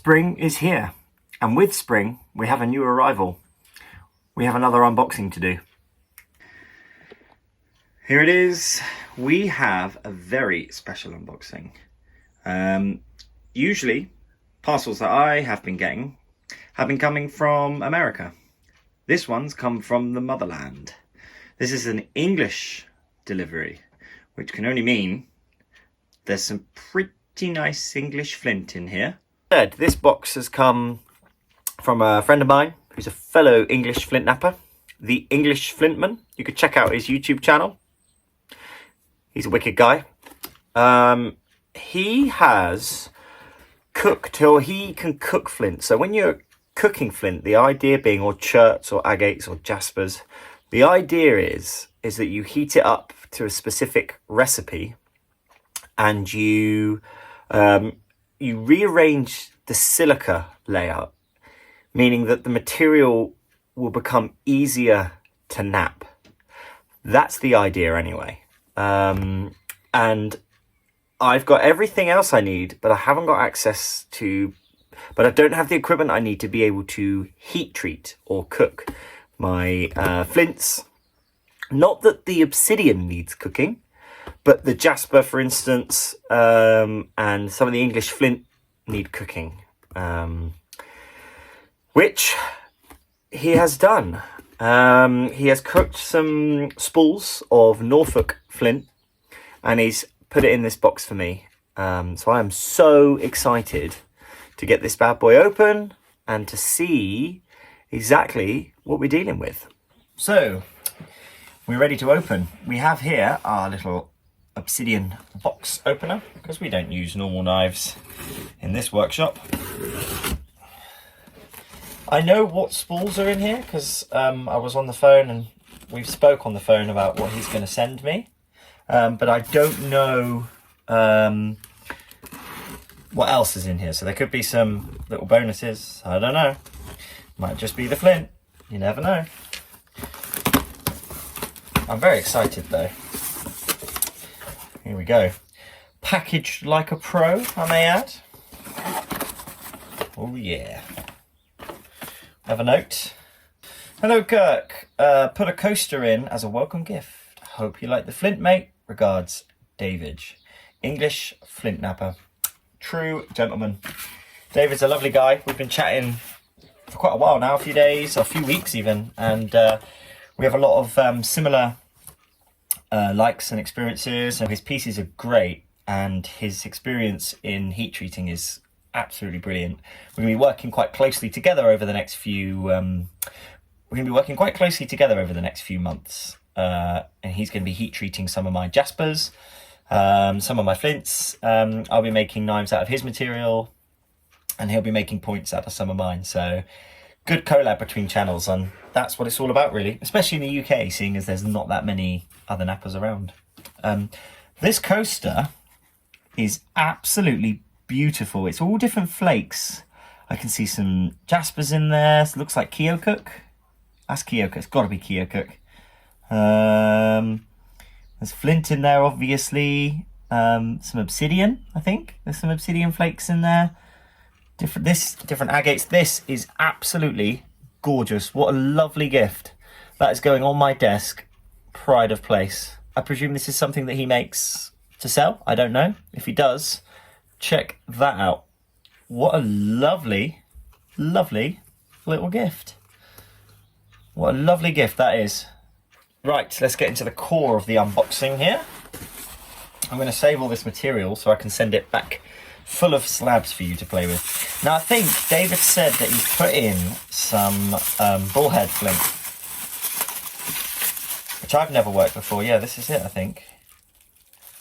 Spring is here, and with spring we have a new arrival. We have another unboxing to do. Here it is. We have a very special unboxing. Usually parcels that I have been getting have been coming from America. This one's come from the motherland. This is an English delivery, which can only mean there's some pretty nice English flint in here. This box has come from a friend of mine who's a fellow English flint napper, the English Flintman. You could check out his YouTube channel. He's a wicked guy. He has cooked, or he can cook flint. So when you're cooking flint, the idea being, or cherts or agates or jaspers, the idea is that you heat it up to a specific recipe and you rearrange the silica layout, meaning that the material will become easier to nap. That's the idea anyway. And I've got everything else I need, but I haven't got access to, but I don't have the equipment I need to be able to heat treat or cook my flints. Not that the obsidian needs cooking, but the jasper, for instance, and some of the English flint need cooking, which he has done. He has cooked some spools of Norfolk flint and he's put it in this box for me. So I am so excited to get this bad boy open and to see exactly what we're dealing with. So we're ready to open. We have here our little obsidian box opener, because we don't use normal knives in this workshop. I know what spools are in here because I was on the phone and we've spoke on the phone about what he's going to send me, but I don't know what else is in here. So there could be some little bonuses. I don't know. Might just be the flint. You never know. I'm very excited though. Here we go. Packaged like a pro, I may add. Oh yeah. Have a note. Hello Kirk. Put a coaster in as a welcome gift. Hope you like the flint, mate. Regards, David. English flint napper. True gentleman. David's a lovely guy. We've been chatting for quite a while now, a few days, a few weeks even, and we have a lot of similar likes and experiences, and his pieces are great, and his experience in heat treating is absolutely brilliant. We're going to be working quite closely together over the next few months, and he's going to be heat treating some of my jaspers, some of my flints. I'll be making knives out of his material and he'll be making points out of some of mine. So good collab between channels, and that's what it's all about really, especially in the UK, seeing as there's not that many other nappers around. This coaster is absolutely beautiful. It's all different flakes. I can see some jaspers in there. It looks like Keokuk. That's Keokuk. It's got to be Keokuk. There's flint in there, obviously. Some obsidian, I think. There's some obsidian flakes in there. Different agates. This is absolutely gorgeous. What a lovely gift. That is going on my desk. Pride of place. I presume this is something that he makes to sell. I don't know. If he does, check that out. What a lovely, lovely little gift. What a lovely gift that is. Right, let's get into the core of the unboxing here. I'm going to save all this material so I can send it back full of slabs for you to play with. Now I think David said that he's put in some bullhead flint, which I've never worked before. Yeah, this is it, I think.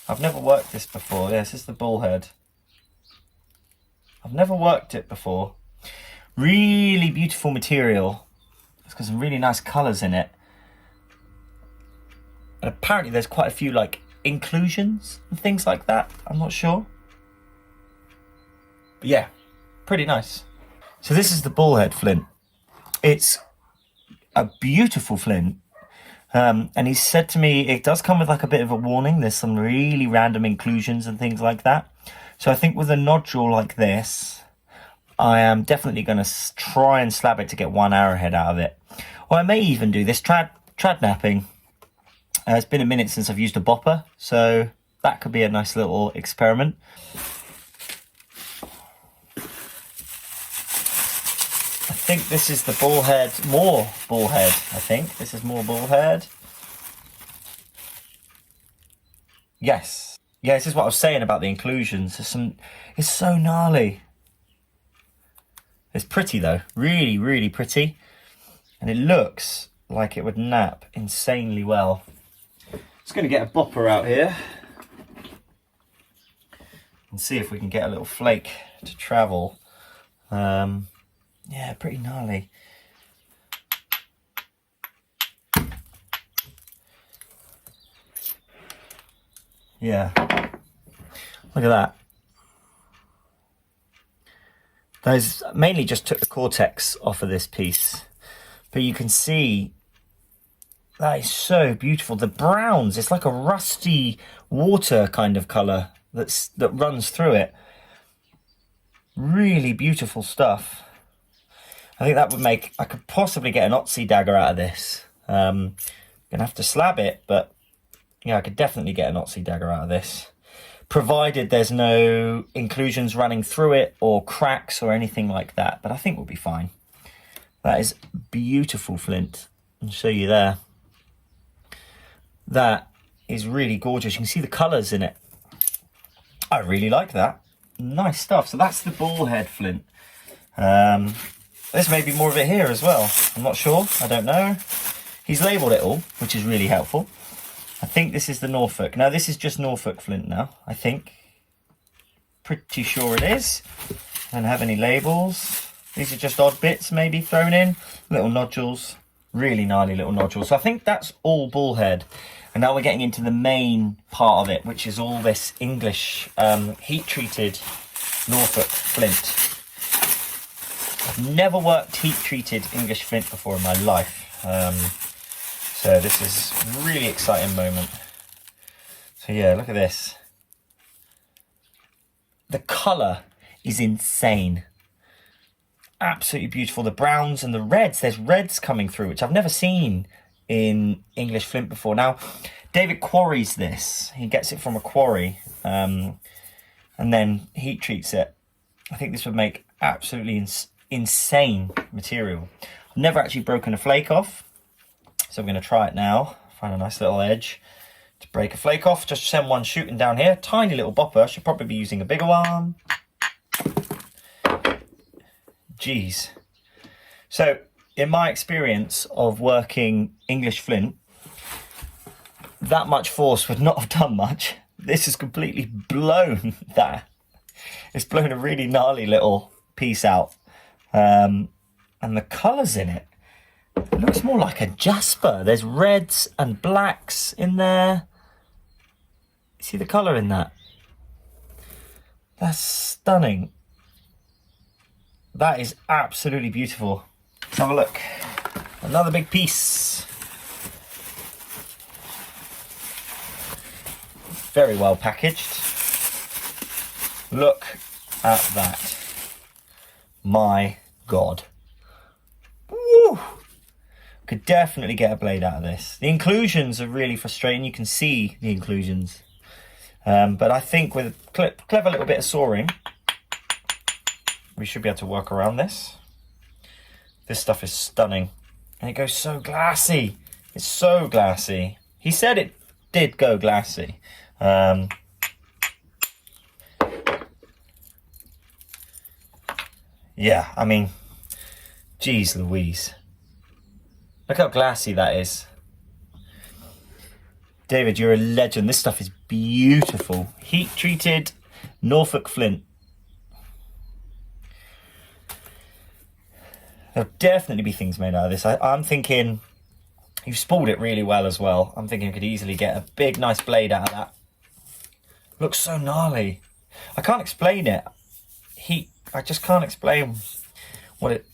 I've never worked this before. Yeah, this is the bullhead. I've never worked it before. Really beautiful material. It's got some really nice colours in it. And apparently there's quite a few like inclusions and things like that. I'm not sure. But yeah, pretty nice. So this is the bullhead flint. It's a beautiful flint. And he said to me, it does come with like a bit of a warning. There's some really random inclusions and things like that. So I think with a nodule like this, I am definitely going to try and slab it to get one arrowhead out of it. Or I may even do this trad napping. It's been a minute since I've used a bopper, so that could be a nice little experiment. I think this is the bullhead, more bullhead, I think. This is more bullhead. Yes. Yeah, this is what I was saying about the inclusions. It's so gnarly. It's pretty though, really, really pretty. And it looks like it would nap insanely well. Just going to get a bopper out here and see if we can get a little flake to travel. Yeah, pretty gnarly. Yeah, look at that. Those mainly just took the cortex off of this piece, but you can see that is so beautiful. The browns, it's like a rusty water kind of colour that runs through it. Really beautiful stuff. I think that would make, I could possibly get an Otzi dagger out of this. Gonna have to slab it, but yeah, I could definitely get an Otzi dagger out of this, provided there's no inclusions running through it or cracks or anything like that. But I think we'll be fine. That is beautiful flint. I'll show you there. That is really gorgeous. You can see the colours in it. I really like that. Nice stuff. So that's the bullhead flint. There's maybe more of it here as well. I'm not sure. I don't know. He's labelled it all, which is really helpful. I think this is the Norfolk. Now, this is just Norfolk flint now, I think. Pretty sure it is. I don't have any labels. These are just odd bits maybe thrown in. Little nodules. Really gnarly little nodules. So I think that's all bullhead. And now we're getting into the main part of it, which is all this English heat-treated Norfolk flint. I've never worked heat-treated English flint before in my life. So this is a really exciting moment. So yeah, look at this. The colour is insane. Absolutely beautiful. The browns and the reds, there's reds coming through, which I've never seen in English flint before. Now, David quarries this. He gets it from a quarry and then heat treats it. I think this would make absolutely insane material. I've never actually broken a flake off. So I'm going to try it now. Find a nice little edge to break a flake off. Just send one shooting down here. Tiny little bopper. I should probably be using a bigger one. Jeez. So in my experience of working English flint, that much force would not have done much. This has completely blown that. It's blown a really gnarly little piece out. And the colours in it. It looks more like a jasper. There's reds and blacks in there. See the colour in that? That's stunning. That is absolutely beautiful. Let's have a look. Another big piece. Very well packaged. Look at that. My God. Woo! Could definitely get a blade out of this. The inclusions are really frustrating. You can see the inclusions. But I think with a clever little bit of sawing, we should be able to work around this. This stuff is stunning. And it goes so glassy. It's so glassy. He said it did go glassy. Yeah, I mean, geez Louise. Look how glassy that is. David, you're a legend. This stuff is beautiful. Heat treated Norfolk flint. There'll definitely be things made out of this. I'm thinking you've spooled it really well as well. I'm thinking you could easily get a big, nice blade out of that. Looks so gnarly. I can't explain it. I just can't explain what it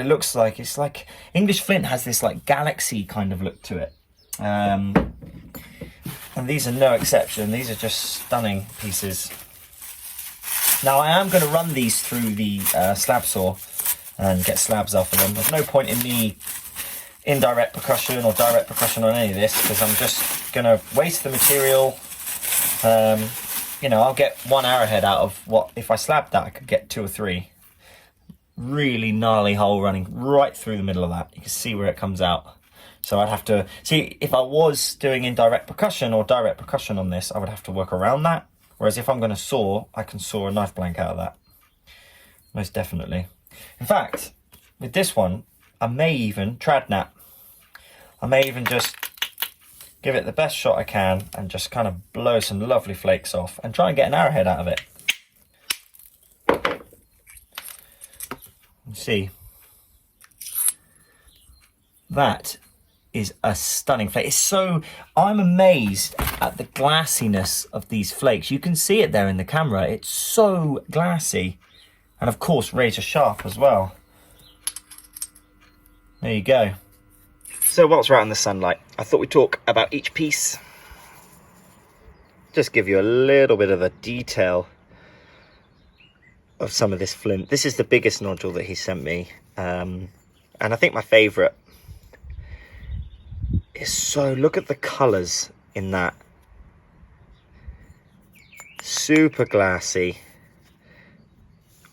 looks like. It's like English flint has this like galaxy kind of look to it. And these are no exception. These are just stunning pieces. Now I am going to run these through the slab saw and get slabs off of them. There's no point in me indirect percussion or direct percussion on any of this, because I'm just going to waste the material. You know, I'll get one arrowhead out of what, if I slabbed that, I could get 2 or 3. Really gnarly hole running right through the middle of that. You can see where it comes out. So I'd have to, see, if I was doing indirect percussion or direct percussion on this, I would have to work around that. Whereas if I'm going to saw, I can saw a knife blank out of that. Most definitely. In fact, with this one, I may even tradnap. I may even just give it the best shot I can and just kind of blow some lovely flakes off and try and get an arrowhead out of it. You see, that is a stunning flake. It's so, I'm amazed at the glassiness of these flakes. You can see it there in the camera. It's so glassy, and of course razor sharp as well. There you go. So whilst we're out in the sunlight, I thought we'd talk about each piece. Just give you a little bit of a detail of some of this flint. This is the biggest nodule that he sent me, and I think my favourite is, so look at the colours in that. Super glassy,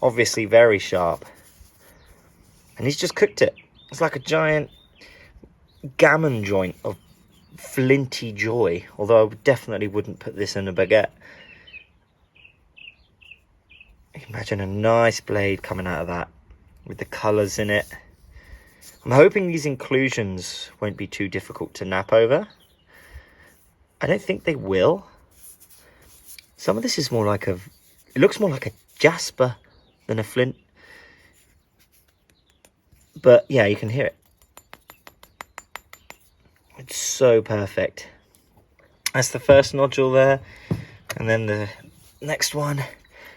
obviously very sharp, and he's just cooked it. It's like a giant gammon joint of flinty joy, although I definitely wouldn't put this in a baguette. Imagine a nice blade coming out of that with the colours in it. I'm hoping these inclusions won't be too difficult to nap over. I don't think they will. Some of this is more like it looks more like a jasper than a flint. But yeah, you can hear it. It's so perfect. That's the first nodule there. And then the next one,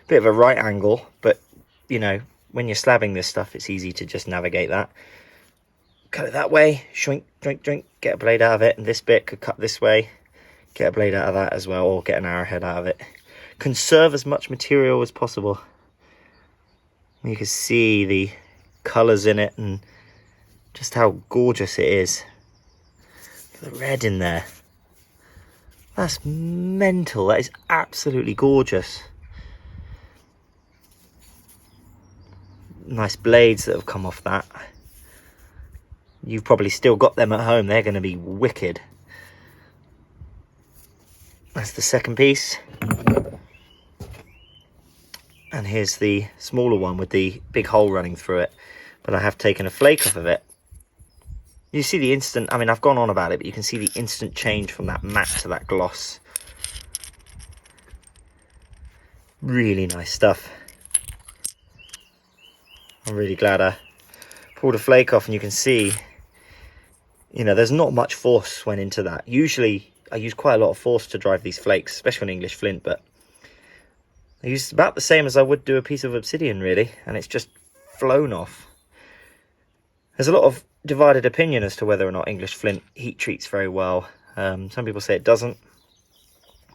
bit of a right angle, but you know, when you're slabbing this stuff, it's easy to just navigate that. Cut it that way, shrink, drink, get a blade out of it, and this bit could cut this way, get a blade out of that as well, or get an arrowhead out of it. Conserve as much material as possible. You can see the colours in it and just how gorgeous it is. The red in there. That's mental. That is absolutely gorgeous. Nice blades that have come off that. You've probably still got them at home. They're going to be wicked. That's the second piece. And here's the smaller one with the big hole running through it. But I have taken a flake off of it. You see the instant, I mean, I've gone on about it, but you can see the instant change from that matte to that gloss. Really nice stuff. I'm really glad I pulled a flake off, and you can see, you know, there's not much force went into that. Usually I use quite a lot of force to drive these flakes, especially on English flint, but I use about the same as I would do a piece of obsidian, really, and it's just flown off. There's a lot of divided opinion as to whether or not English flint heat treats very well. Some people say it doesn't,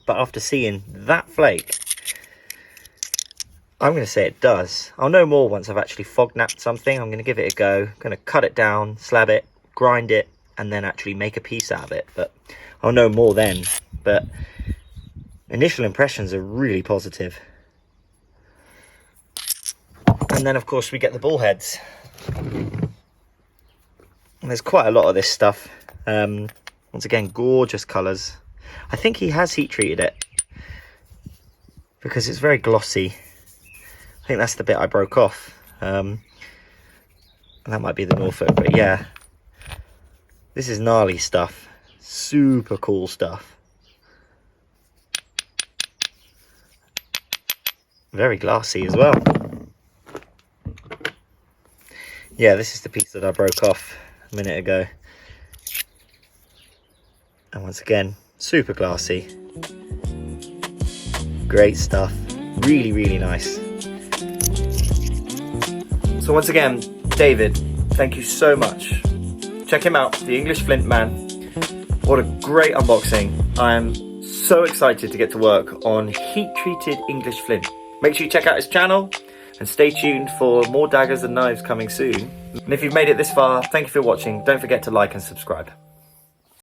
but after seeing that flake, I'm going to say it does. I'll know more once I've actually fog napped something. I'm going to give it a go. I'm going to cut it down, slab it, grind it, and then actually make a piece out of it. But I'll know more then. But initial impressions are really positive. And then, of course, we get the bullheads. And there's quite a lot of this stuff. Once again, gorgeous colours. I think he has heat treated it because it's very glossy. I think that's the bit I broke off. And that might be the Norfolk, but yeah. This is gnarly stuff. Super cool stuff. Very glassy as well. Yeah, this is the piece that I broke off a minute ago. And once again, super glassy. Great stuff. Really, really nice. So once again, David, thank you so much. Check him out, the English Flint Man. What a great unboxing. I am so excited to get to work on heat-treated English flint. Make sure you check out his channel and stay tuned for more daggers and knives coming soon. And if you've made it this far, thank you for watching. Don't forget to like and subscribe.